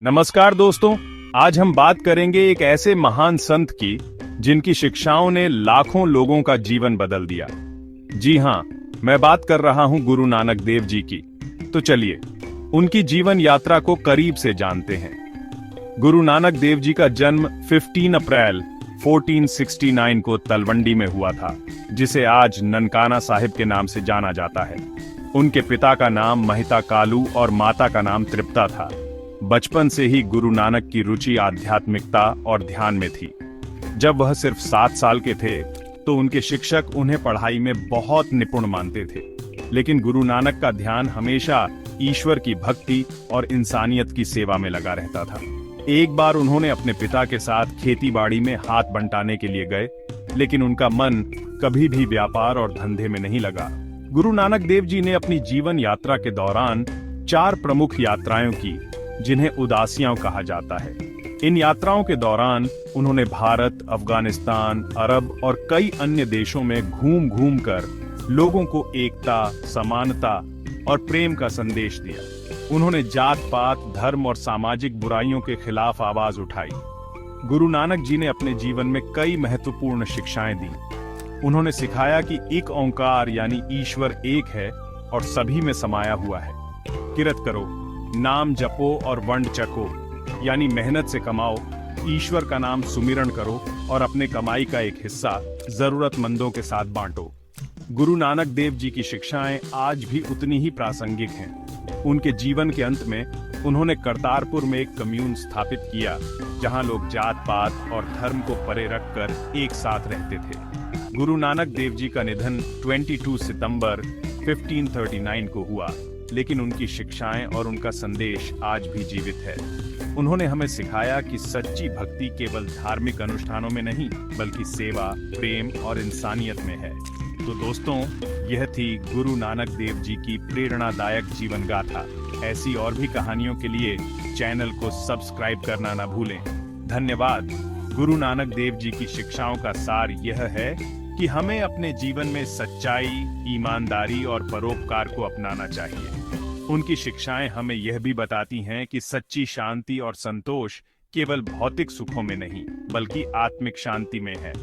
नमस्कार दोस्तों, आज हम बात करेंगे एक ऐसे महान संत की जिनकी शिक्षाओं ने लाखों लोगों का जीवन बदल दिया। जी हाँ, मैं बात कर रहा हूं गुरु नानक देव जी की। तो चलिए उनकी जीवन यात्रा को करीब से जानते हैं। गुरु नानक देव जी का जन्म 15 अप्रैल 1469 को तलवंडी में हुआ था, जिसे आज ननकाना साहिब के नाम से जाना जाता है। उनके पिता का नाम महिता कालू और माता का नाम तृप्ता था। बचपन से ही गुरु नानक की रुचि आध्यात्मिकता और ध्यान में थी। जब वह सिर्फ 7 साल के थे तो उनके शिक्षक उन्हें पढ़ाई में बहुत निपुण मानते थे, लेकिन गुरु नानक का ध्यान हमेशा ईश्वर की भक्ति और इंसानियत की सेवा में लगा रहता था। एक बार उन्होंने अपने पिता के साथ खेती बाड़ी में हाथ बंटाने के लिए गए, लेकिन उनका मन कभी भी व्यापार और धंधे में नहीं लगा। गुरु नानक देव जी ने अपनी जीवन यात्रा के दौरान 4 प्रमुख यात्राएं की, जिन्हें उदासियां कहा जाता है। इन यात्राओं के दौरान उन्होंने भारत, अफगानिस्तान, अरब और कई अन्य देशों में घूम घूम कर लोगों को एकता, समानता और प्रेम का संदेश दिया। उन्होंने जात पात, धर्म और सामाजिक बुराइयों के खिलाफ आवाज उठाई। गुरु नानक जी ने अपने जीवन में कई महत्वपूर्ण शिक्षाएं दी। उन्होंने सिखाया कि एक ओंकार यानी ईश्वर एक है और सभी में समाया हुआ है। किरत करो, नाम जपो और वंड चको, यानी मेहनत से कमाओ, ईश्वर का नाम सुमिरन करो और अपने कमाई का एक हिस्सा जरूरतमंदों के साथ बांटो। गुरु नानक देव जी की शिक्षाएं आज भी उतनी ही प्रासंगिक हैं। उनके जीवन के अंत में उन्होंने करतारपुर में एक कम्यून स्थापित किया, जहां लोग जात पात और धर्म को परे रखकर एक साथ रहते थे। गुरु नानक देव जी का निधन 22 सितंबर 1539 को हुआ, लेकिन उनकी शिक्षाएं और उनका संदेश आज भी जीवित है। उन्होंने हमें सिखाया कि सच्ची भक्ति केवल धार्मिक अनुष्ठानों में नहीं, बल्कि सेवा, प्रेम और इंसानियत में है। तो दोस्तों, यह थी गुरु नानक देव जी की प्रेरणादायक जीवन गाथा। ऐसी और भी कहानियों के लिए चैनल को सब्सक्राइब करना न भूलें। धन्यवाद। गुरु नानक देव जी की शिक्षाओं का सार यह है कि हमें अपने जीवन में सच्चाई, ईमानदारी और परोपकार को अपनाना चाहिए। उनकी शिक्षाएं हमें यह भी बताती हैं कि सच्ची शांति और संतोष केवल भौतिक सुखों में नहीं, बल्कि आत्मिक शांति में है।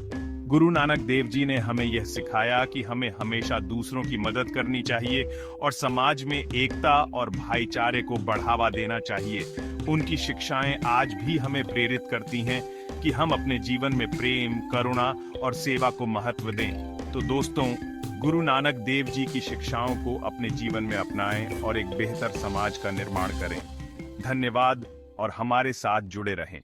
गुरु नानक देव जी ने हमें यह सिखाया कि हमें हमेशा दूसरों की मदद करनी चाहिए और समाज में एकता और भाईचारे को बढ़ावा देना चाहिए। उनकी शिक्षाएं आज भी हमें प्रेरित करती हैं कि हम अपने जीवन में प्रेम, करुणा और सेवा को महत्व दें। तो दोस्तों, गुरु नानक देव जी की शिक्षाओं को अपने जीवन में अपनाएं और एक बेहतर समाज का निर्माण करें। धन्यवाद और हमारे साथ जुड़े रहें।